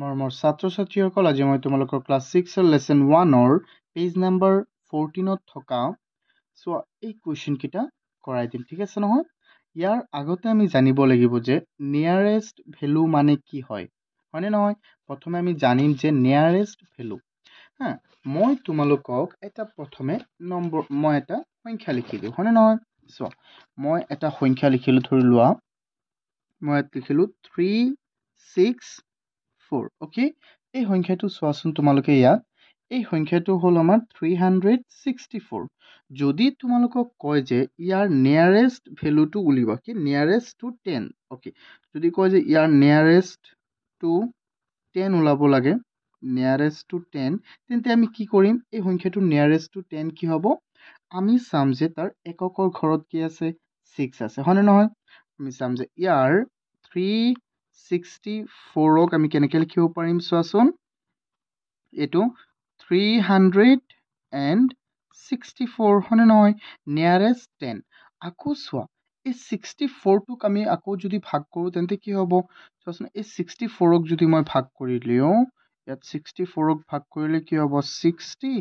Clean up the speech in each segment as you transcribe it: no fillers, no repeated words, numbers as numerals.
মৰমৰ ছাত্ৰ ছাত্ৰীসকল, আজি মই তোমালোকৰ ক্লাছ 6 লেসন 1 পেজ নাম্বাৰ 14 থকা সো এই কোৱেশ্চন কেইটা কৰাই দিম, ঠিক আছে নহয়? ইয়াৰ আগতে আমি জানিব লাগিব যে নিয়াৰেষ্ট ভ্যালু মানে কি হয়, হয়নে নহয়? প্ৰথমে আমি জানিম যে নিয়াৰেষ্ট ভ্যালু। হা, মই তোমালোকক এটা প্ৰথমে মই এটা সংখ্যা লিখি দিওঁ, হয়নে নহয়? সো মই এটা সংখ্যা লিখিলো, ধৰি লোৱা মই ইয়াত লিখিলো 364, অ'কে? এই সংখ্যাটো চোৱাচোন তোমালোকে, ইয়াত এই সংখ্যাটো হ'ল আমাৰ 364। যদি তোমালোকক কয় যে ইয়াৰ নিয়াৰেষ্ট ভ্যালুটো উলিওৱা, কি নিয়াৰেষ্ট টু 10, অ'কে? যদি কয় যে ইয়াৰ নিয়াৰেষ্ট টু 10 ওলাব লাগে, নিয়াৰেষ্ট টু 10, তেন্তে আমি কি কৰিম? এই সংখ্যাটোৰ নিয়াৰেষ্ট টু 10 কি হ'ব? আমি চাম যে তাৰ এককৰ ঘৰত কি আছে? 6 আছে, হয়নে নহয়? আমি চাম যে ইয়াৰ 364ক আমি কেনেকৈ লিখিব পাৰিম চোৱাচোন। এইটো 364, হয়নে নহয়? নিয়াৰেষ্ট 10। আকৌ চোৱা, এই 64টোক আমি আকৌ যদি ভাগ কৰোঁ তেন্তে কি হ'ব চোৱাচোন। এই 64ক যদি মই ভাগ কৰি লিওঁ, ইয়াত 64ক ভাগ কৰিলে কি হ'ব? 60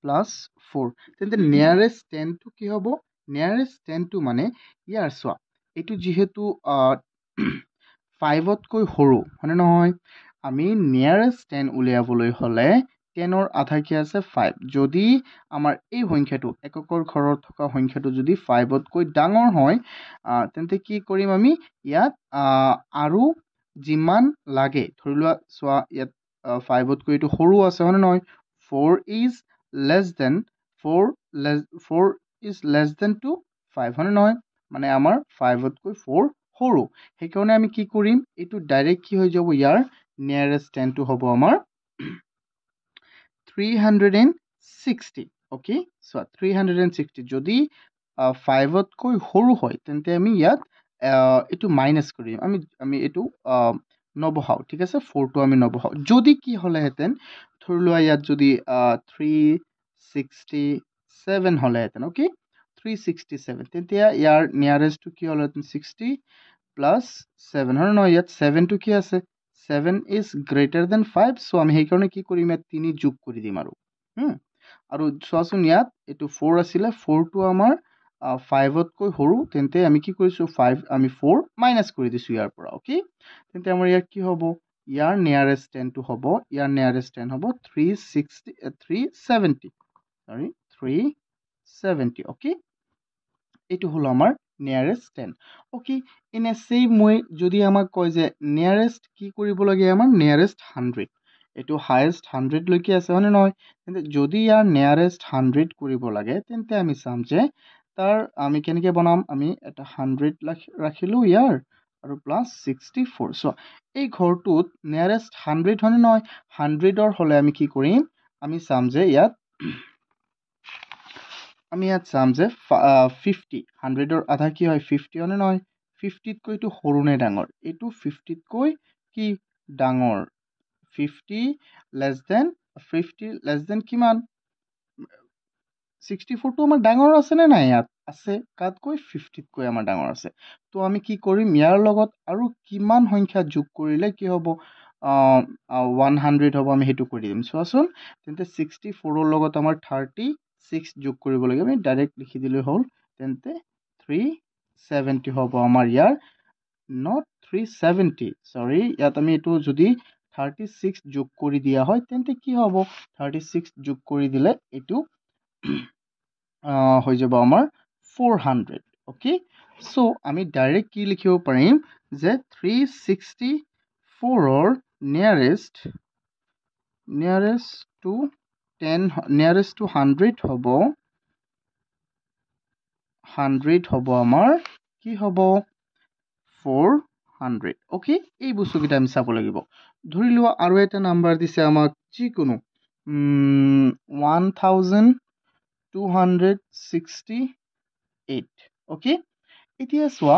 প্লাছ 4, তেন্তে নিয়াৰেষ্ট 10টো কি হ'ব? নিয়াৰেষ্ট 10টো মানে ইয়াৰ চোৱা, এইটো যিহেতু 5তকৈ সৰু, হয়নে নহয়? আমি নিয়াৰেষ্ট 10 উলিয়াবলৈ হ'লে 10ৰ আধা কি আছে? 5। যদি আমাৰ এই সংখ্যাটো, এককৰ ঘৰত থকা সংখ্যাটো যদি 5তকৈ ডাঙৰ হয়, তেন্তে কি কৰিম? আমি ইয়াত আৰু যিমান লাগে, ধৰি লোৱা চোৱা, ইয়াত 5তকৈ এইটো সৰু আছে, হয়নে নহয়? 4 ইজ লেছ দেন 2 5, হয়নে নহয়? মানে আমাৰ 5তকৈ 4 সৰু। সেইকাৰণে আমি কি কৰিম? এইটো ডাইৰেক্ট কি হৈ যাব? ইয়াৰ নিয়াৰেষ্ট 10টো হ'ব আমাৰ 360, অ'কে? চোৱা, 360 যদি 5তকৈ সৰু হয় তেন্তে আমি ইয়াত এইটো মাইনাছ কৰিম, আমি এইটো নবহাওঁ, ঠিক আছে? 4টো আমি নবহাওঁ। যদি কি হ'লেহেঁতেন, ধৰি লোৱা ইয়াত যদি 367 হ'লেহেঁতেন, অ'কে? 367, তেতিয়া ইয়াৰ নিয়াৰেষ্টটো কি হ'লেহেঁতেন? 60 প্লাছ 7, হয় নহয়? ইয়াত 7টো কি আছে? 7 ইজ গ্ৰেটাৰ দেন 5, চ' আমি সেইকাৰণে কি কৰিম? ইয়াত 3 যোগ কৰি দিম আৰু আৰু চোৱাচোন, ইয়াত এইটো 4 আছিলে, 4টো আমাৰ 5তকৈ সৰু, তেন্তে আমি কি কৰিছোঁ? 5 আমি 4 মাইনাছ কৰি দিছোঁ ইয়াৰ পৰা, অ'কে? তেন্তে আমাৰ ইয়াত কি হ'ব? ইয়াৰ নিয়াৰেষ্ট 10টো হ'ব, ইয়াৰ নিয়াৰেষ্ট 10 হ'ব 370, অ'কে? এইটো হ'ল আমাৰ নিয়াৰেষ্ট 10, অ'কে? ইন এ চেম ৱে যদি আমাক কয় যে নিয়াৰেষ্ট কি কৰিব লাগে? আমাৰ নিয়াৰেষ্ট 100, এইটো হায়েষ্ট 100লৈকে আছে, হয়নে নহয়? তেন্তে যদি ইয়াৰ নিয়াৰেষ্ট 100 কৰিব লাগে, তেন্তে আমি চাম যে তাৰ আমি কেনেকৈ বনাম? আমি এটা 100 ৰাখিলোঁ ইয়াৰ, আৰু প্লাছ 64। চ' এই ঘৰটোত নিয়াৰেষ্ট 100, হয়নে নহয়? 100ৰ হ'লে আমি কি কৰিম? আমি চাম যে ইয়াত চাম যে 50, 100ৰ আধা কি হয়? 50, হয়নে নহয়? 50তকৈ এইটো সৰু নে ডাঙৰ? এইটো 50তকৈ কি ডাঙৰ? 50 লেছ দেন কিমান? 64টো আমাৰ ডাঙৰ আছে নে নাই? ইয়াত আছে, কাতকৈ? 50তকৈ আমাৰ ডাঙৰ আছে। তো আমি কি কৰিম? ইয়াৰ লগত আৰু কিমান সংখ্যা যোগ কৰিলে কি হ'ব? 100 হ'ব, আমি সেইটো কৰি দিম। চোৱাচোন, তেন্তে 64ৰ লগত আমাৰ 36 যোগ কৰিব লাগে, আমি ডাইৰেক্ট লিখি দিলে হ'ল। তেন্তে 370 হ'ব আমাৰ ইয়াৰ, নট 370, চৰি, ইয়াত আমি এইটো যদি 36 যোগ কৰি দিয়া হয় তেন্তে কি হ'ব? 36 যোগ কৰি দিলে এইটো হৈ যাব আমাৰ 400, অ'কে? চ' আমি ডাইৰেক্ট কি লিখিব পাৰিম? যে 364ৰ নিয়াৰেষ্ট টু 100 হ'ব, 100 হ'ব আমাৰ কি হ'ব? 400, অ'কে? এই বস্তুকেইটা আমি চাব লাগিব। ধৰি লোৱা আৰু এটা নাম্বাৰ দিছে আমাক, যিকোনো 1268, অ'কে? এতিয়া চোৱা,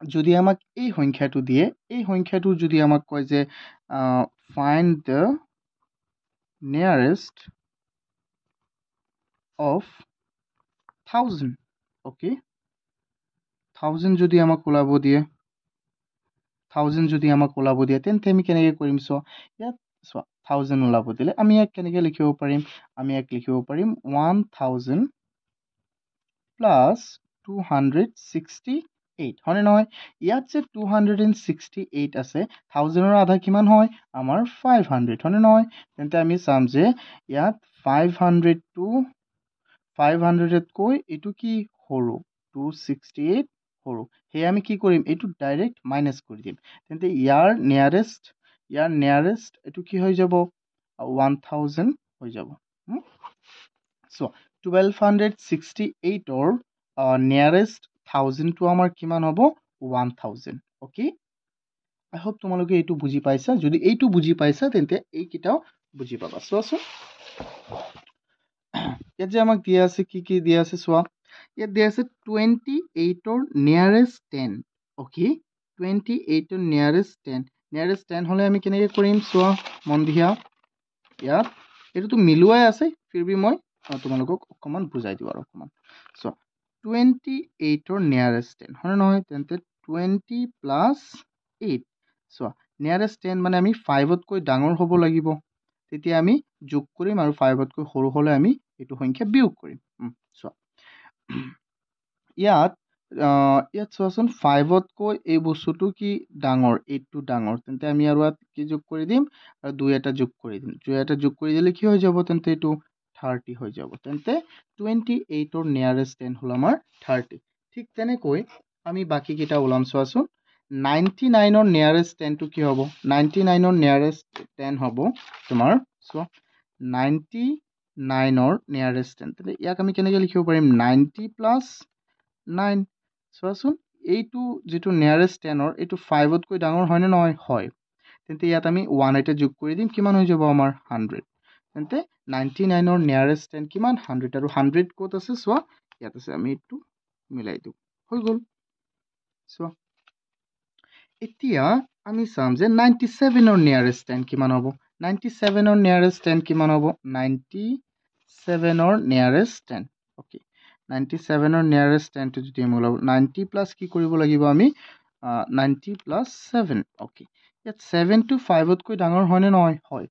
যদি আমাক এই সংখ্যাটো দিয়ে, এই সংখ্যাটো যদি আমাক কয় যে find the nearest of 1000, okay? 1000 যদি আমাক ওলাব দিয়ে, 1000 যদি আমাক ওলাব দিয়ে তেন্তে আমি কেনেকৈ কৰিম চোৱা ইয়াত চোৱা 1000 ওলাব দিলে আমি ইয়াক কেনেকৈ লিখিব পাৰিম আমি ইয়াক লিখিব পাৰিম 1000 প্লাছ 268 হয়নে নহয় ইয়াত যে 268 আছে 1000ৰ আধা কিমান হয় আমাৰ 500 হয়নে নহয় তেন্তে আমি চাম যে ইয়াত 500তকৈ এইটো কি সৰু 268 সৰু সেয়ে আমি কি কৰিম এইটো ডাইৰেক্ট মাইনাছ কৰি দিম তেন্তে ইয়াৰ নিয়াৰেষ্ট এইটো কি হৈ যাব 1000 হৈ যাব সো 1268ৰ নিয়াৰেষ্ট 1000টো আমাৰ কিমান হ'ব 1000 ওকে আই হোপ তোমালোকে এইটো বুজি পাইছা যদি এইটো বুজি পাইছা তেন্তে এইকেইটাও বুজি পাবা চোৱাচোন ইয়াত যে আমাক দিয়া আছে কি কি দিয়া আছে চোৱা ইয়াত দিয়া আছে 28ৰ নিয়াৰেষ্ট 10 ওকে 28ৰ নিয়াৰেষ্ট 10 হলে আমি কেনেকৈ কৰিম চোৱা মন দিয়া ইয়াত এইটোতো মিলুৱাই আছে ফিৰবি মই তোমালোকক অকমান বুজাই দিওঁ আৰু অকমান চোৱা 28ৰ নিয়াৰেষ্ট 10 হয়নে নহয় তেন্তে 20 প্লাছ 8 চোৱা নিয়াৰেষ্ট 10 মানে আমি 5তকৈ ডাঙৰ হ'ব লাগিব তেতিয়া আমি যোগ কৰিম আৰু 5তকৈ সৰু হলে আমি এইটো সংখ্যা বিয়োগ কৰিম চোৱা ইয়াত চোৱাচোন 5তকৈ এই বস্তুটো কি ডাঙৰ 8টো ডাঙৰ তেন্তে আমি আৰু ইয়াত কি যোগ কৰি দিম আৰু 2 এটা যোগ কৰি দিম 2 এটা যোগ কৰি দিলে কি হৈ যাব তেন্তে এইটো 30 হৈ যাব তেন্তে 28ৰ নিয়াৰেষ্ট 10 হল আমাৰ 30 ঠিক তেনেকৈ আমি বাকি কেইটা ওলাম চোৱাচোন 99ৰ নিয়াৰেষ্ট 10টো কি হ'ব 99ৰ নিয়াৰেষ্ট 10 হ'ব তোমাৰ চোৱা 99ৰ নিয়াৰেষ্ট 10 তেন্তে ইয়াক আমি কেনেকৈ লিখিব পাৰিম 90 প্লাছ 9 চোৱাচোন এইটো যেটো নিয়াৰেষ্ট 10ৰ এইটো 5তকৈ ডাঙৰ হয় নে নহয় হয় তেন্তে ইয়াত আমি 1 এটা যোগ কৰি দিম কিমান হৈ যাব আমাৰ 100 তেন্তে 99ৰ নিয়াৰেষ্ট 10 কিমান 100 আৰু 100 ক'ত আছে চোৱা ইয়াত আছে আমি এইটো মিলাই দিওঁ হৈ গ'ল চোৱা এতিয়া আমি চাম যে 97ৰ নিয়াৰেষ্ট 10 কিমান হ'ব 97ৰ নিয়াৰেষ্ট 10 কিমান হ'ব 97ৰ নিয়াৰেষ্ট 10 ওকে 97ৰ নিয়াৰেষ্ট 10 টো যদি আমি ওলাব 90 প্লাছ কি কৰিব লাগিব আমি 90 প্লাছ 7 ওকে ইয়াত 7 টো 5তকৈ ডাঙৰ হয় নে নহয় হয়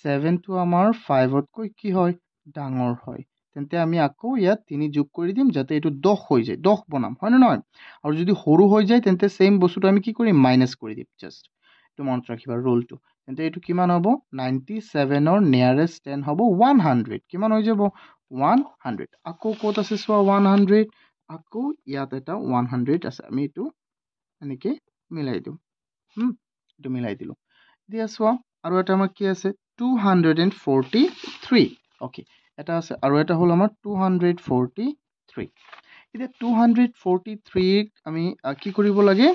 7 টো আমাৰ 5তকৈ কি হয় ডাঙৰ হয় তেন্তে আমি আকৌ ইয়াত 3 যোগ কৰি দিম যাতে এইটো 10 হৈ যায় 10 বনাম হয় নে নহয় আৰু যদি সৰু হৈ যায় তেন্তে সেম বস্তুটো আমি কি কৰিম মাইনাস কৰি দিম জাস্ট এইটো মনত ৰাখিবা ৰুলটো তেন্তে এইটো কিমান হ'ব 97ৰ নিয়াৰেষ্ট 10 হ'ব 100 কিমান হৈ যাব 100 আকৌ ক'ত আছে চোৱা 100 আকৌ ইয়াত এটা 100 আছে আমি এইটো এনেকৈ মিলাই দিওঁ এইটো মিলাই দিলোঁ দিয়া চোৱা আৰু এটা আমাৰ কি আছে 243 ওকে এটা আছে আৰু এটা হল আমাৰ 243 এতিয়া 243 আমি কি কৰিব লাগে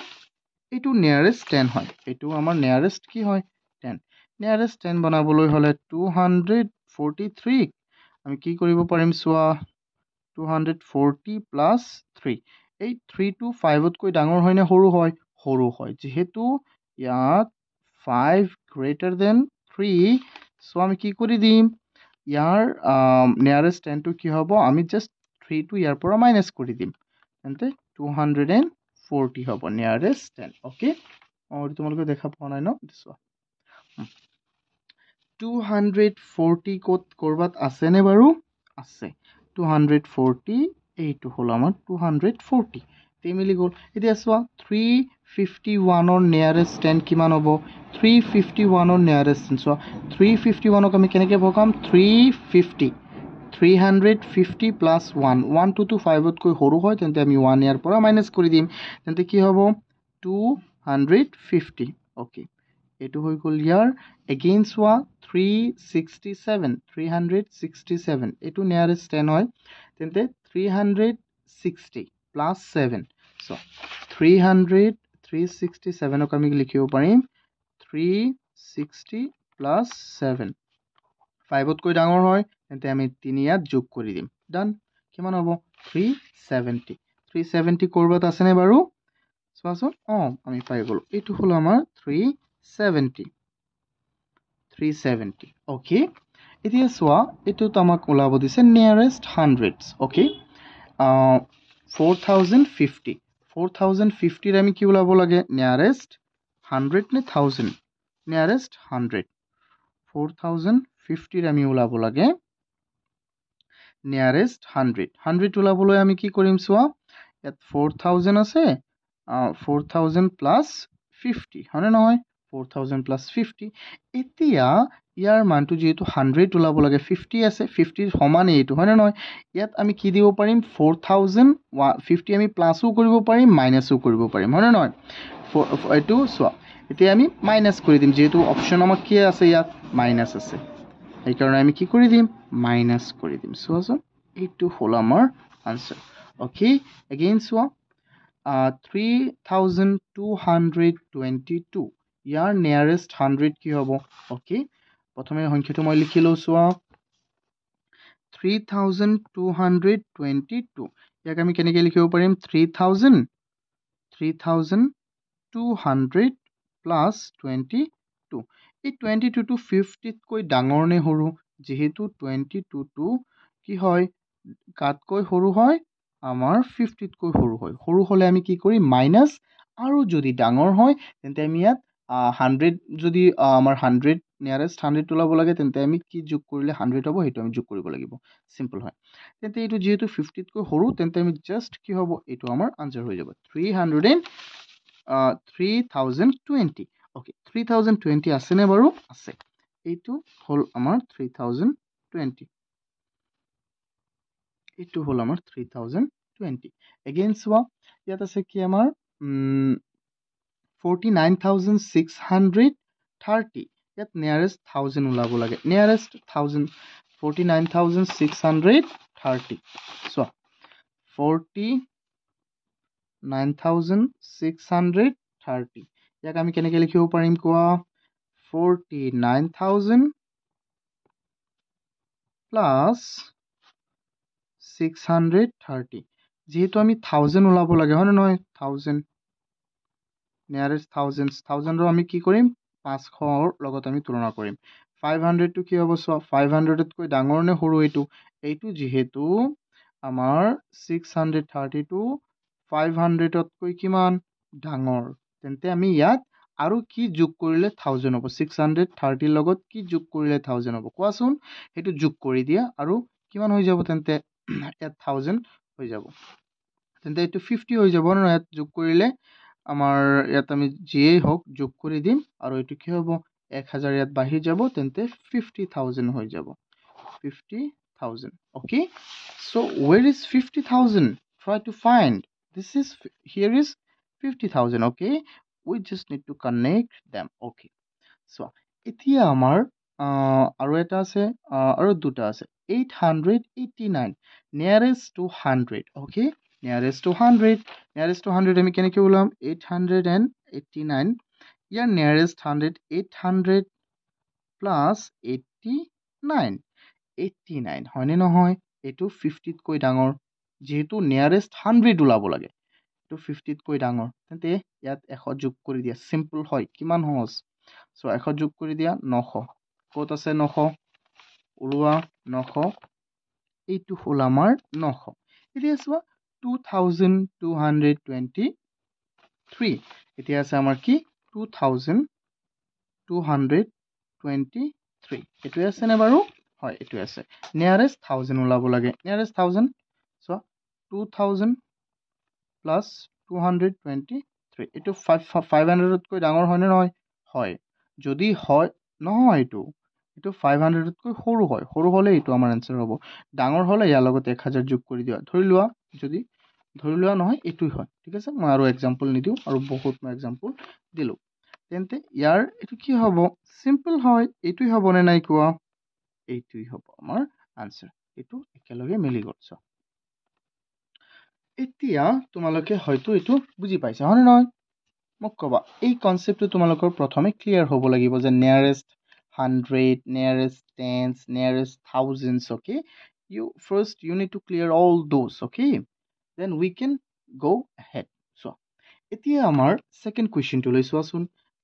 এইটো নিয়াৰেষ্ট 10 হয় এইটো আমাৰ নিয়াৰেষ্ট কি হয় 10 নিয়াৰেষ্ট 10 বনাবলৈ হলে 243 আমি কি কৰিব পাৰিম চোৱা 240 প্লাছ 3 এই 3 টো 5তকৈ ডাঙৰ হয় নে সৰু হয় যেহেতু ইয়াত 5 greater than 3 সো আমি কি কৰি দিম ইয়াৰ নিয়াৰেষ্ট 10 টো কি হ'ব আমি জাস্ট 3 টো ইয়াৰ পৰা মাইনাস কৰি দিম তেন্তে 240 হ'ব নিয়াৰেষ্ট 10 ওকে তোমালোকে দেখা পোৱা নাই ন দিছো 240 ক'ত কৰবাত আছে নে বাৰু আছে 240 এইটো হল আমাৰ 240 তে মিলি গ'ল এতিয়া চোৱা 351ৰ নিয়াৰেষ্ট 10 কিমান হ'ব 351ৰ নিয়াৰেষ্ট 10 চোৱা 351ক আমি কেনেকৈ ভগাম 350 প্লাছ 1 1 টো 5তকৈ সৰু হয় তেন্তে আমি 1 ইয়াৰ পৰা মাইনাস কৰি দিম তেন্তে কি হ'ব 250 ওকে এইটো হৈ গ'ল ইয়াৰ এগেইন চোৱা 367 এইটো নিয়াৰেষ্ট 10 হয় তেন্তে 360 প্লাছ 7 so 367ক আমি লিখিব পাৰিম 360 প্লাছ 7 5তকৈ ডাঙৰ হয় তেন্তে আমি 3 ইয়াত যোগ কৰি দিম ডান কিমান হ'ব 370 কৰবাত আছে নে বাৰু চোৱাচোন আমি পাই গ'লো এইটো হলো আমাৰ 370 ওকে এতিয়া চোৱা এইটোত আমাক ওলাব দিছে নিয়াৰেষ্ট হাণ্ড্ৰেডছ ওকে 4050 ৰ আমি কি ওলাব লাগে নিয়াৰেষ্ট 100 নে 1000 নিয়াৰেষ্ট 100 4050 আমি ওলাব লাগে নিয়াৰেষ্ট 100 ওলাবলৈ আমি কি কৰিম চোৱা ইয়াত 4000 আছে 4000 প্লাছ 50 হয়নে নহয় 4000 প্লাছ 50 এতিয়া ইয়াৰ মানটো যিহেতু 100 ওলাব লাগে 50 আছে 50 সমানেই এইটো হয়নে নহয় ইয়াত আমি কি দিব পাৰিম 4050 আমি প্লাছো কৰিব পাৰিম মাইনাছো কৰিব পাৰিম হয়নে নহয় এইটো চোৱা এতিয়া আমি মাইনাছ কৰি দিম যেহেতু অপচন আমাক কি আছে ইয়াত মাইনাছ আছে সেইকাৰণে আমি কি কৰি দিম মাইনাছ কৰি দিম চোৱাচোন এইটো হ'ল আমাৰ আনসাৰ ওকে এগেইন চোৱা 3222 ইয়াৰ নিয়াৰেষ্ট 100 কি হ'ব ওকে প্ৰথমে সংখ্যাটো মই লিখি লওঁ চোৱা 3222 ইয়াক আমি কেনেকৈ লিখিব পাৰিম 3200 প্লাছ 22 এই 22 টো 50 তকৈ ডাঙৰ নে সৰু যেহেতু 22 টো কি হয় কাতকৈ সৰু হয় আমাৰ 50 তকৈ সৰু হ'লে আমি কি কৰিম মাইনাছ আৰু যদি ডাঙৰ হয় তেন্তে আমি ইয়াত 100 যদি আমাৰ 100 নিয়াৰেষ্ট 100 ওলাব লাগে তেন্তে আমি কি যোগ কৰিলে 100 হ'ব সেইটো আমি যোগ কৰিব লাগিব সিম্পল হয় তেন্তে এইটো যেহেতু 50 তকৈ সৰু তেন্তে আমি জাষ্ট কি হ'ব এইটো আমাৰ আনসাৰ হৈ যাব 3020 ওকে 3020 আছে নে বাৰু আছে এইটো হ'ল আমাৰ 3020 এইটো হ'ল আমাৰ 3020 এগেইন চোৱা ইয়াত আছে কি আমাৰ 49630 ইয়াত নিয়াৰেষ্ট 1000 ওলাব লাগে নিয়াৰেষ্ট 1000 49630 চোৱা 49630 ইয়াক আমি কেনেকৈ লিখিব পাৰিম কোৱা 49000 প্লাছ 630 যেহেতু আমি 1000 ওলাব লাগে হয় নহয় 1000 নিয়াৰেষ্ট 1000 আমি কি কৰিম 500ৰ লগত আমি তুলনা কৰিম 500 টো কি হ'ব চোৱা 500 তকৈ ডাঙৰ নে সৰু এইটো যেহেতু আমাৰ 630 টো 500 তকৈ কিমান ডাঙৰ তেন্তে আমি ইয়াত আৰু কি যোগ কৰিলে 1000 হ'ব 630 লগত কি যোগ কৰিলে 1000 হ'ব কোৱাচোন সেইটো যোগ কৰি দিয়া আৰু কিমান হৈ যাব তেন্তে ইয়াত 1000 হৈ যাব তেন্তে এইটো 50 হৈ যাব ন ইয়াত যোগ কৰিলে আমাৰ ইয়াত আমি যিয়েই হওক যোগ কৰি দিম আৰু এইটো কি হ'ব 1000 ইয়াত বাঢ়ি যাব তেন্তে 50000 হৈ যাব 50000 okay so where is 50000 try to find this is here is 50000 okay we just need to connect them okay so এতিয়া আমাৰ আৰু এটা আছে আৰু দুটা আছে 889 nearest to 100 okay nearest to 100 আমি কেনেকৈ ওলাম 889 ইয়াৰ nearest 100 800 প্লাছ 89 হয়নে নহয় এইটো 50 তকৈ ডাঙৰ যেহেতু নিয়াৰেষ্ট 100 ওলাব লাগে এইটো 50 তকৈ ডাঙৰ তেন্তে ইয়াত 100 যোগ কৰি দিয়া সিম্পল হয় কিমান সহজ সো 100 যোগ কৰি দিয়া 900 ক'ত আছে 900 ওলোৱা 900 এইটো হ'ল আমাৰ 900 এতিয়া চোৱা 2223 এতিয়া আছে আমাৰ কি 2223 এইটোৱে আছে নে বাৰু হয় এইটোৱে আছে নিয়াৰেষ্ট 1000 ওলাব লাগে নিয়াৰেষ্ট 1000 চোৱা 2000 প্লাছ 223 এইটো 500 তকৈ ডাঙৰ হয়নে নহয় হয় যদি হয় নহয় এইটো 500 তকৈ সৰু হ'লে এইটো আমাৰ আনসাৰ হ'ব ডাঙৰ হ'লে ইয়াৰ লগত 1000 যোগ কৰি দিয়া ধৰি লোৱা নহয় এইটোই হয় ঠিক আছে মই আৰু এক্সাম্পল নিদিওঁ আৰু বহুত মই এক্সাম্পল দিলোঁ তেন্তে ইয়াৰ এইটো কি হ'ব সিম্পল হয় এইটোই হ'ব নে নাই কোৱা এইটোই হ'ব আমাৰ আনসাৰ এইটো একেলগে মিলি গ'ল এতিয়া তোমালোকে হয়তো এইটো বুজি পাইছা হয়নে নহয় মোক ক'বা এই কনচেপ্টটো তোমালোকৰ প্ৰথমে ক্লিয়াৰ হ'ব লাগিব যে nearest 100 nearest tens nearest thousands okay you need to clear all those okay then we can go ahead so এতিয়া আমাৰ second question to লৈ চোৱাচোন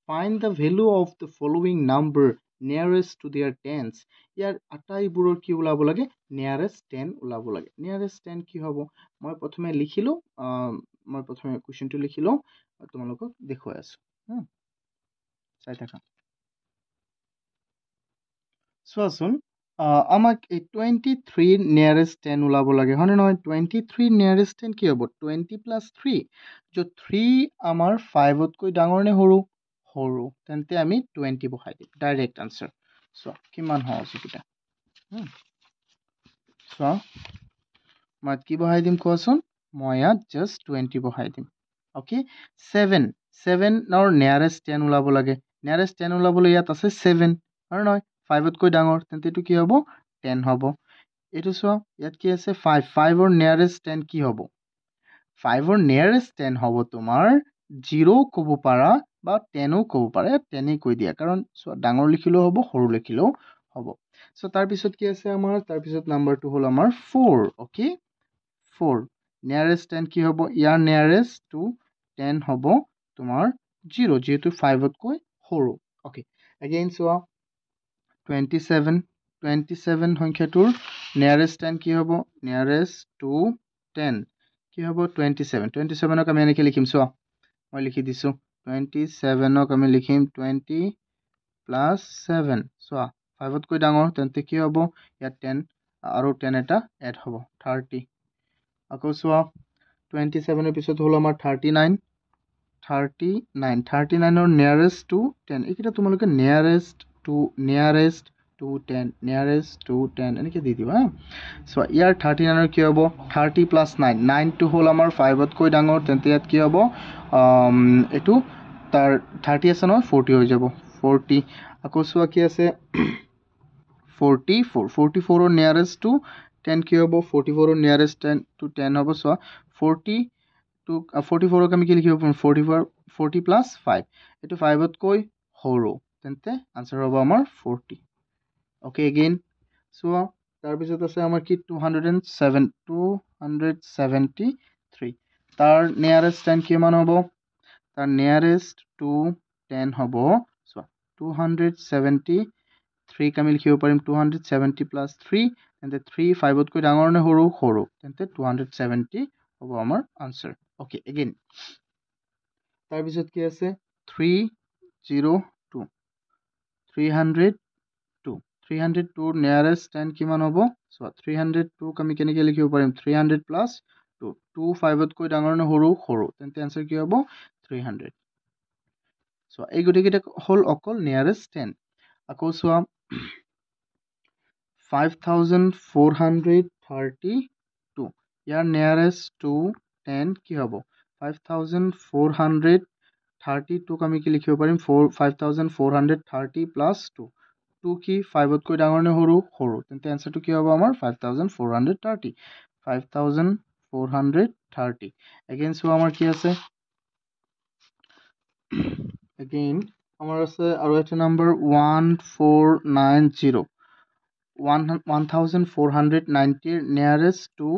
find the value of the following number nearest to their tens ইয়াৰ আটাইবোৰৰ কি ওলাব লাগে nearest 10 ওলাব লাগে nearest 10 কি হ'ব মই প্ৰথমে লিখিলো মই প্ৰথমে কোৱেশ্চনটো লিখি লওঁ তোমালোকক দেখুৱাই আছো চাই থাকা চোৱাচোন আমাক এই 23 নিয়াৰেষ্ট 10 ওলাব লাগে হয়নে নহয় 23 নিয়াৰেষ্ট 10 কি হ'ব 20 প্লাছ 3 য'ত 3 আমাৰ 5তকৈ ডাঙৰ নে সৰু সৰু তেন্তে আমি 20 বহাই দিম ডাইৰেক্ট আনচাৰ চোৱা কিমান সহজ এইকেইটা চোৱা মই কি বহাই দিম কোৱাচোন মই ইয়াত জাষ্ট 20 বহাই দিম অ'কে 7ৰ নিয়াৰেষ্ট 10 ওলাব লাগে নিয়াৰেষ্ট 10 ওলাবলৈ ইয়াত আছে 7 আৰু নহয় 5তকৈ ডাঙৰ তেন্তে এইটো কি হ'ব 10 হ'ব এইটো চোৱা ইয়াত কি আছে 5ৰ নিয়াৰেষ্ট 10 কি হ'ব 5ৰ নিয়াৰেষ্ট 10 হ'ব তোমাৰ 0 ক'ব পাৰা বা 10ও ক'ব পাৰা 10 কৈ দিয়া কাৰণ চোৱা ডাঙৰ লিখিলেও হ'ব সৰু লিখিলেও হ'ব চ' তাৰপিছত কি আছে আমাৰ তাৰপিছত নাম্বাৰটো হ'ল আমাৰ 4 অ'কে 4 নিয়াৰেষ্ট 10 কি হ'ব ইয়াৰ নিয়াৰেষ্ট টু 10 হ'ব তোমাৰ 0 যিহেতু 5তকৈ সৰু অ'কে এগেইন চোৱা 27 সংখ্যাটোৰ নিয়াৰেষ্ট 10 কি হ'ব নিয়াৰেষ্ট টু 10 কি হ'ব 27ক আমি এনেকৈ লিখিম চোৱা মই লিখি দিছোঁ 27ক আমি লিখিম 20 প্লাছ 7 চোৱা 5তকৈ ডাঙৰ তেন্তে কি হ'ব ইয়াত 10 আৰু 10 এটা এড হ'ব 30 আকৌ চোৱা 27ৰ পিছত হ'ল আমাৰ 39ৰ নিয়াৰেষ্ট টু 10 এইকেইটা তোমালোকে নিয়াৰেষ্ট টু 10 এনেকৈ দি দিবা চোৱা ইয়াৰ 39ৰ কি হ'ব 30 প্লাছ 9টো হ'ল আমাৰ 5তকৈ ডাঙৰ তেন্তে ইয়াত কি হ'ব এইটো তাৰ 30 আছে নহয় 40 হৈ যাব 40 আকৌ চোৱা কি আছে 44ৰ নিয়াৰেষ্ট টু 10 কি হ'ব 44ৰ নিয়াৰেষ্ট 10 টু 10 হ'ব চোৱা 44ক আমি কি লিখিব পাৰিম 40 প্লাছ 5 এইটো 5তকৈ সৰু তেন্তে আনচাৰ হ'ব আমাৰ 40 অ'কে এগেইন চোৱা তাৰপিছত আছে আমাৰ কি 273 তাৰ নিয়াৰেষ্ট 10 কিমান হ'ব তাৰ নিয়াৰেষ্ট টু 10 হ'ব চোৱা 273ক আমি লিখিব পাৰিম 270 প্লাছ 3 তেন্তে 3 5তকৈ ডাঙৰ নে সৰু সৰু তেন্তে 270 হ'ব আমাৰ আনচাৰ অ'কে এগেইন তাৰপিছত কি আছে 302ৰ নিয়াৰেষ্ট 10 কিমান হ'ব চোৱা 302ক আমি কেনেকৈ লিখিব পাৰিম 300 প্লাছ 2 5তকৈ ডাঙৰ নে সৰু সৰু তেন্তে আনচাৰ কি হ'ব 300 চোৱা এই গোটেইকেইটা হ'ল অকল নিয়াৰেষ্ট 10 আকৌ চোৱা 5432 ইয়াৰ নিয়াৰেষ্ট টু 10 কি হ'ব 5432ক আমি কি লিখিব পাৰিম 5430 প্লাছ 2 কি 5তকৈ ডাঙৰ নে সৰু সৰু তেন্তে এনচাৰটো কি হ'ব আমাৰ 5430 এগেইন চোৱা আমাৰ কি আছে এগেইন আমাৰ আছে আৰু এটা নাম্বাৰ 1490 1490ৰ নিয়াৰেষ্ট টু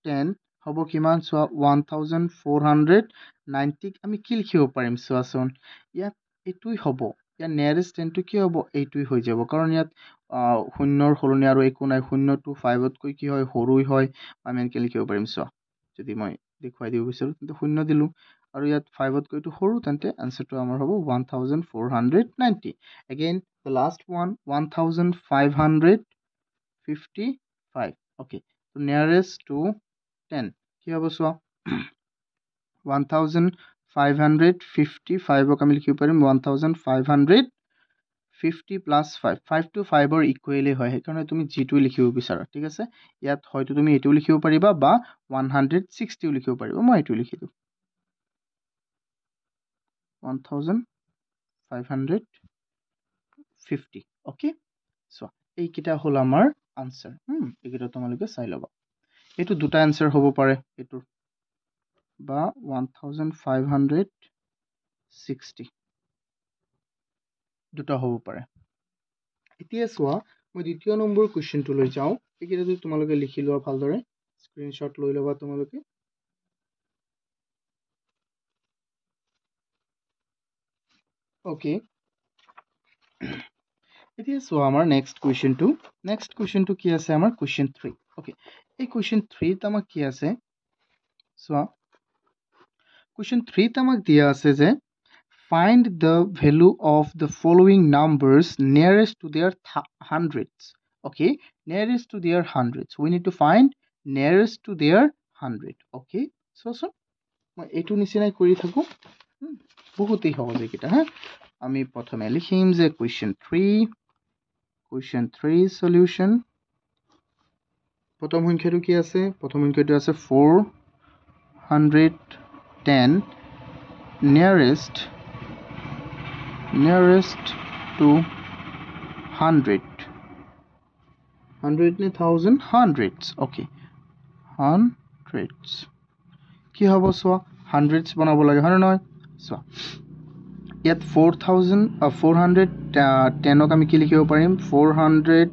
10 হ'ব কিমান চোৱা 1490ক আমি কি লিখিব পাৰিম চোৱাচোন ইয়াত এইটোৱেই হ'ব ইয়াৰ নিয়াৰেষ্ট 10টো কি হ'ব এইটোৱেই হৈ যাব কাৰণ ইয়াত শূন্যৰ সলনি আৰু একো নাই 0টো 5তকৈ কি হয় সৰুই হয় আমি এনেকৈ লিখিব পাৰিম চোৱা যদি মই দেখুৱাই দিব বিচাৰোঁ তেন্তে 0 দিলোঁ আৰু ইয়াত 5তকৈতো সৰু তেন্তে আনচাৰটো আমাৰ হ'ব 1490 again the last one 1555 okay nearest to 10 কি হ'ব চোৱা 1555ক আমি লিখিব পাৰিম 1550 প্লাছ 5টো 5ৰ ইকুৱেলেই হয় সেইকাৰণে তুমি যিটো লিখিব বিচাৰা ঠিক আছে ইয়াত হয়তো তুমি এইটোও লিখিব পাৰিবা বা 160ও লিখিব পাৰিবা মই এইটো লিখি দিওঁ 1550 অ'কে চোৱা এইকেইটা হ'ল আমাৰ আনচাৰ এইকেইটা তোমালোকে চাই ল'বা এইটো দুটা আনচাৰ হ'ব পাৰে এইটোৰ বা 1560 দুটা হ'ব পাৰে এতিয়া চোৱা মই দ্বিতীয় নম্বৰ কুৱেশ্যনটো লৈ যাওঁ এইকেইটাটো তোমালোকে লিখি লোৱা ভালদৰে স্ক্ৰীনশ্বট লৈ ল'বা তোমালোকে অ'কে এতিয়া চোৱা আমাৰ নেক্সট কুৱেশ্যনটো কি আছে আমাৰ কুৱেশ্যন 3 অ'কে এই কুৱেশ্যন 3ত আমাক কি আছে চোৱা কুৱেশ্যন 3ত আমাক দিয়া আছে যে find the value of the following numbers nearest to their hundreds. Okay, nearest to their hundreds. We need to find nearest to their 100. Okay, so মই এইটো নিচিনাই কৰি থাকো বহুতেই সহজ এইকেইটা হা আমি প্ৰথমে লিখিম যে question 3 solution প্ৰথম সংখ্যাটো কি আছে প্ৰথম সংখ্যাটো আছে 410 nearest to 100 100 নে 1000 hundreds okay hundreds কি হ'ব চোৱা hundreds বনাব লাগে হয় নহয় চোৱা ইয়াত 410 ক আমি কি লিখিব পাৰিম 400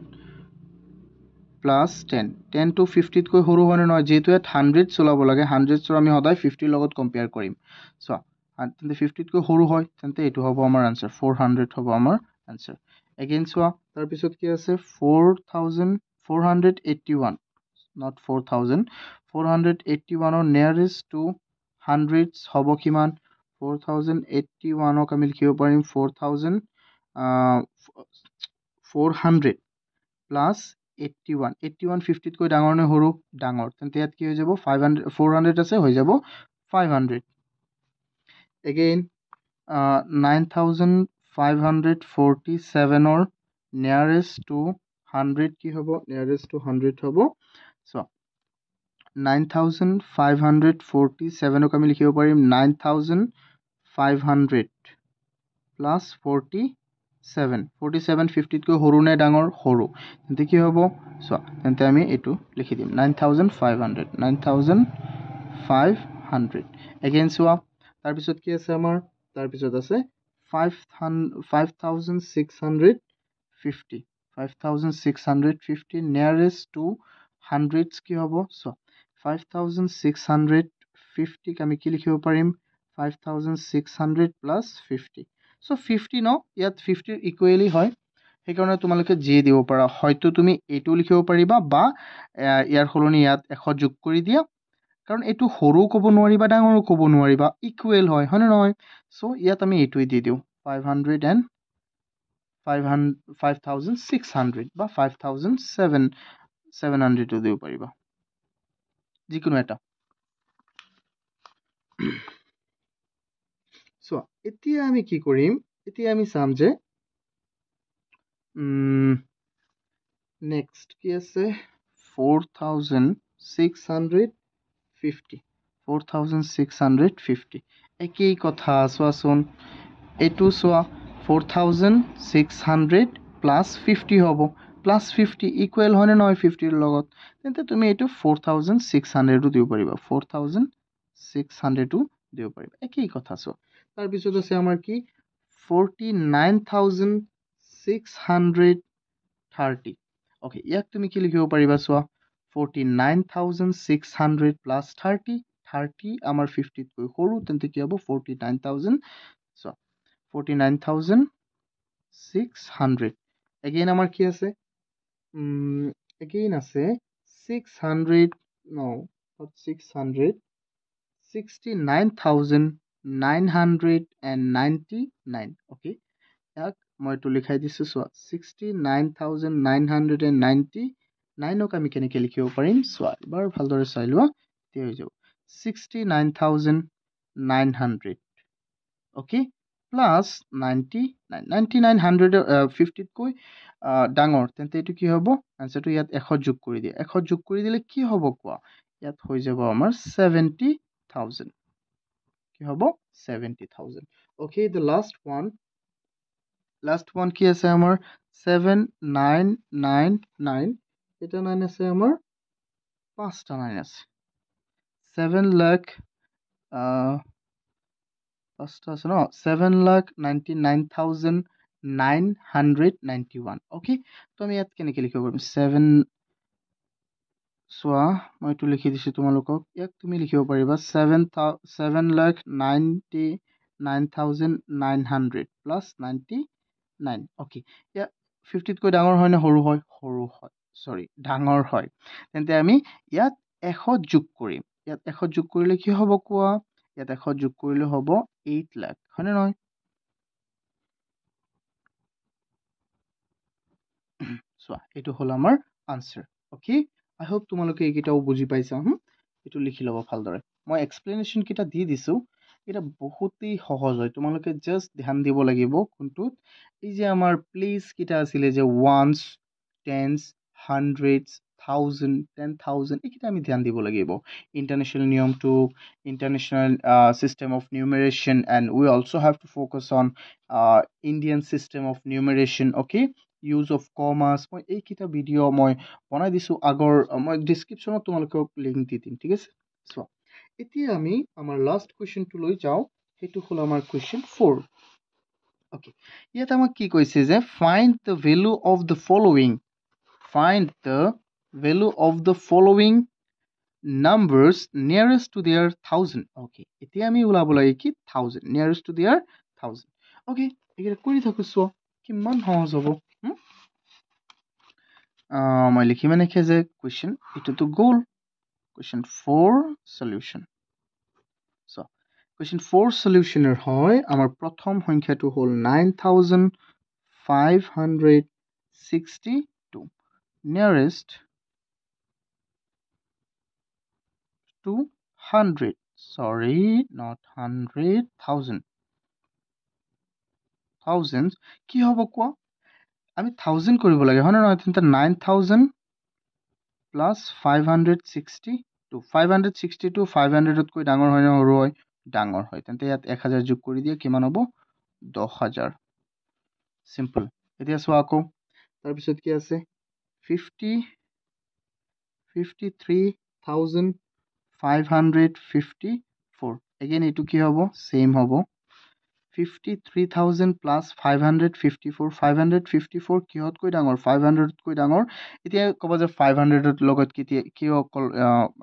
plus 10 10 to 50 তকৈ সৰু হয় নহয় যেহেতু ইয়াত 100 চলাব লাগে 100 ৰ আমি সদায় 50 লগত কম্পেয়াৰ কৰিম চোৱা তেন্তে 50 তকৈ সৰু হয় তেন্তে এইটো হ'ব আমাৰ আনসাৰ 400 হ'ব আমাৰ আনসাৰ এগেইন চোৱা তাৰ পিছত কি আছে 481 not 4000 481 ৰ nearest to hundreds হ'ব কিমান 4081 ক আমি লিখিব পাৰিম 400 plus 81 50 তকৈ ডাঙৰ নে সৰু ডাঙৰ তেন্তে ইয়াত কি হৈ যাব 500 400 আছে হৈ যাব 500 again 9547 ৰ nearest to 100 কি হ'ব nearest to 100 হ'ব so 9547 ক আমি লিখিব পাৰিম 9500 plus 47 50 তকৈ সৰু নে ডাঙৰ সৰু তেন্তে কি হ'ব চোৱা তেন্তে আমি এইটো লিখি দিম 9500 again চোৱা তাৰ পিছত কি আছে আমাৰ তাৰ পিছত আছে 5650 nearest to hundreds কি হ'ব চোৱা 5650 ক আমি কি লিখিব পাৰিম 5600 plus 50 so 50 ন ইয়াত 50 ইকুৱেলি হয় সেইকাৰণে তোমালোকে জি দিব পাৰা হয়তো তুমি এইটো লিখিব পাৰিবা বা ইয়াৰ সলনি ইয়াত 100 যোগ কৰি দিয়া কাৰণ এইটো সৰু ক'ব নোৱাৰিবা ডাঙৰো ক'ব নোৱাৰিবা ইকুৱেল হয় হয়নে নহয় সো ইয়াত আমি এইটোই দি দিও 5600 বা 5700 টো দিব পাৰিবা যিকোনো এটা সো এতিয়া আমি কি কৰিম এতিয়া আমি চাম যে next কি আছে 4650 একই কথা চোৱাচোন এইটো চোৱা 4600 plus 50 হ'ব plus 50 ইকুৱেল হয় নে নহয় 50 ৰ লগত তেন্তে তুমি এইটো 4600 টো দিব পাৰিবা 4600 টো দিব পাৰিবা একই কথা চোৱা তাৰ পিছত আছে আমাৰ কি 49630 okay ইয়াক তুমি কি লিখিব পাৰিবা চোৱা 49600 plus 30 আমাৰ 50 তকৈ সৰু তেন্তে কি হ'ব 49000 so 49600 again আমাৰ কি আছে again আছে 600 no not 600 69999 okay ইয়াক মই তো লিখাই দিছো চোৱা 69999 ক আমি কেনেকৈ লিখিব পাৰিম চোৱা এবাৰ ভালদৰে চাই লোৱা তে হৈ যাব 69900 okay plus 9950 তকৈ ডাঙৰ তেন্তে এইটো কি হ'ব আনসাৰটো ইয়াত 100 যোগ কৰি দিয়া 100 যোগ কৰি দিলে কি হ'ব কোৱা ইয়াত হৈ যাব আমাৰ 70000 কি হ'ব 70000 okay the last one কি আছে আমাৰ 7999 এটা 9 আছে আমাৰ পাঁচটা 9 আছে 7 লাখ পাঁচটা আছে ন 7,99,991 okay তো আমি ইয়াত কেনেকৈ লিখিব পাৰিম 7 চোৱা মই এইটো লিখি দিছো তোমালোকক ইয়াক তুমি লিখিব পাৰিবা 7,99,900 plus 99 okay ইয়াত 50 তকৈ ডাঙৰ হয় নে সৰু হয় সৰি ডাঙৰ হয় তেন্তে আমি ইয়াত 100 যোগ কৰিম ইয়াত 100 যোগ কৰিলে কি হ'ব কোৱা ইয়াত 100 যোগ কৰিলে হ'ব 8 লাখ হয়নে নহয় চোৱা এইটো হ'ল আমাৰ আনচাৰ অ'কে আই হোপ তোমালোকে এইকেইটাও বুজি পাইছা এইটো লিখি ল'ব ভালদৰে মই এক্সপ্লেনেশ্যন কেইটা দি দিছোঁ এটা বহুতেই সহজ হয় তোমালোকে জাষ্ট ধ্যান দিব লাগিব কোনটোত এই যে আমাৰ প্লেচ কেইটা আছিলে যে ওৱান্স টেন্স হাণ্ড্ৰেডছ থাউজেণ্ড 10,000 এইকেইটা আমি ধ্যান দিব লাগিব ইণ্টাৰনেশ্যনেল নিয়মটো international system of numeration and we also have to focus on Indian system of numeration okay use of commas মই এইকেইটা ভিডিঅ' মই বনাই দিছোঁ আগৰ মই ডিছক্ৰিপশ্যনত তোমালোকক লিংক দি দিম ঠিক আছে চোৱা এতিয়া আমি আমাৰ লাষ্ট কুৱেশ্যনটো লৈ যাওঁ সেইটো হ'ল আমাৰ কুৱেশ্যন 4 অ'কে ইয়াত আমাক কি কৈছে যে find the value of the following find the value of the following numbers nearest to their 1000 okay এতিয়া আমি ওলাব লাগে কি 1000 nearest to their 1000 okay এইকেইটা কৰি থাকো চোৱা কিমান সহজ হ'ব মই লিখিম এনেকৈ যে কুৱেশ্যন এইটোতো গ'ল কুৱেশ্যন 4 সলিউশ্যন চ' কুৱেশ্যন 4 সলিউশ্যনৰ হয় আমাৰ প্ৰথম সংখ্যাটো হ'ল 9562 nearest to 100 sorry not 100,000 thousands কি হ'ব কোৱা আমি 1000 কৰিব লাগে হয় নহয় তেন্তে 9000 প্লাছ 562 562 500তকৈ ডাঙৰ হয় নে সৰু হয় ডাঙৰ হয় তেন্তে ইয়াত 1000 যোগ কৰি দিয়ে কিমান হ'ব 10000 চিম্পল এতিয়া চোৱা আকৌ তাৰপিছত কি আছে 53,554 এগেইন এইটো কি হ'ব সেম হ'ব 53,000 প্লাছ 554 554 কিহতকৈ ডাঙৰ 500তকৈ ডাঙৰ এতিয়া ক'ব যে 500ৰ লগত কিয় অকল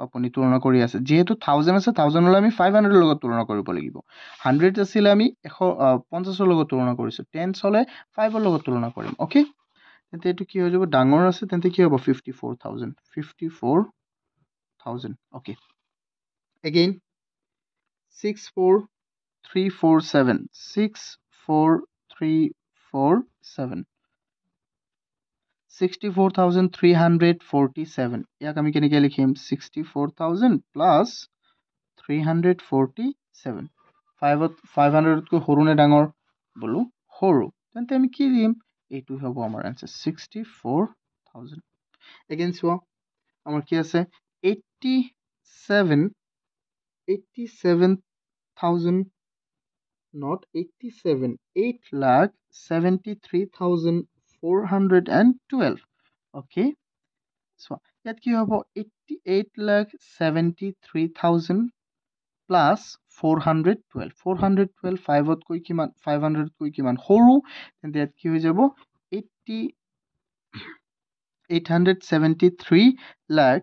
আপুনি তুলনা কৰি আছে যিহেতু 1000 আছে 1000 হ'লে আমি 500ৰ লগত তুলনা কৰিব লাগিব 100 আছিলে আমি 150ৰ লগত তুলনা কৰিছোঁ 10 হ'লে 5ৰ লগত তুলনা কৰিম অ'কে তেন্তে এইটো কি হৈ যাব ডাঙৰ আছে তেন্তে কি হ'ব 54,000 অ'কে এগেইন 64347 64,347 ইয়াক আমি কেনেকৈ লিখিম 64,000 প্লাছ 347 500তকৈ সৰু নে ডাঙৰ বোলো সৰু তেন্তে আমি কি দিম এইটো হ'ব আমাৰ আনচাৰ 64,000 এগেইন চোৱা আমাৰ কি আছে 87,000 not 87 8,73,412 okay so ইয়াত কি হ'ব 88,73,000 প্লাছ 412 5তকৈ কিমান 500তকৈ কিমান সৰু তেন্তে ইয়াত কি হৈ যাব 873 লাখ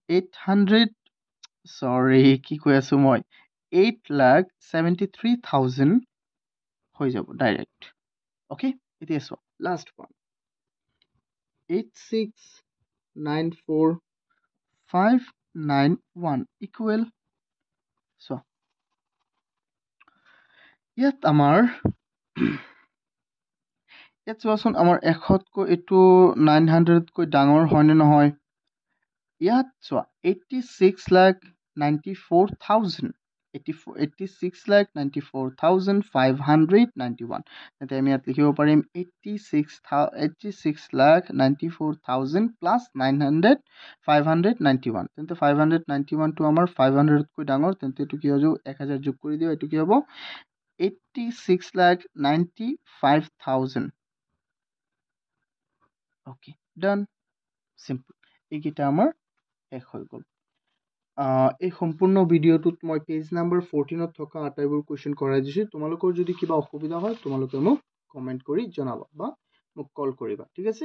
800 sorry কি কৈ আছো মই 8,73,000 হৈ যাব ডাইৰেক্ট অ'কে এতিয়া চোৱা লাষ্ট ওৱান 86,94,591 ইকুৱেল চোৱা ইয়াত আমাৰ ইয়াত চোৱাচোন আমাৰ 100তকৈ এইটো 900তকৈ ডাঙৰ হয়নে নহয় ইয়াত চোৱা 86,94,000 86,94,591 তেন্তে আমি ইয়াত লিখিব পাৰিম 86,94,000 প্লাছ 591 তেন্তে 591টো আমাৰ 500তকৈ ডাঙৰ তেন্তে এইটো কি হৈ যাব 1000 যোগ কৰি দিওঁ এইটো কি হ'ব 86,95,000 অ'কে ডান চিম্পল এইকেইটা আমাৰ শেষ হৈ গ'ল এই সম্পূৰ্ণ ভিডিঅ'টোত মই পেজ নাম্বাৰ 14ত থকা আটাইবোৰ কুৱেশ্যন কৰাই দিছোঁ তোমালোকৰ যদি কিবা অসুবিধা হয় তোমালোকে মোক কমেণ্ট কৰি জনাবা বা মোক কল কৰিবা ঠিক আছে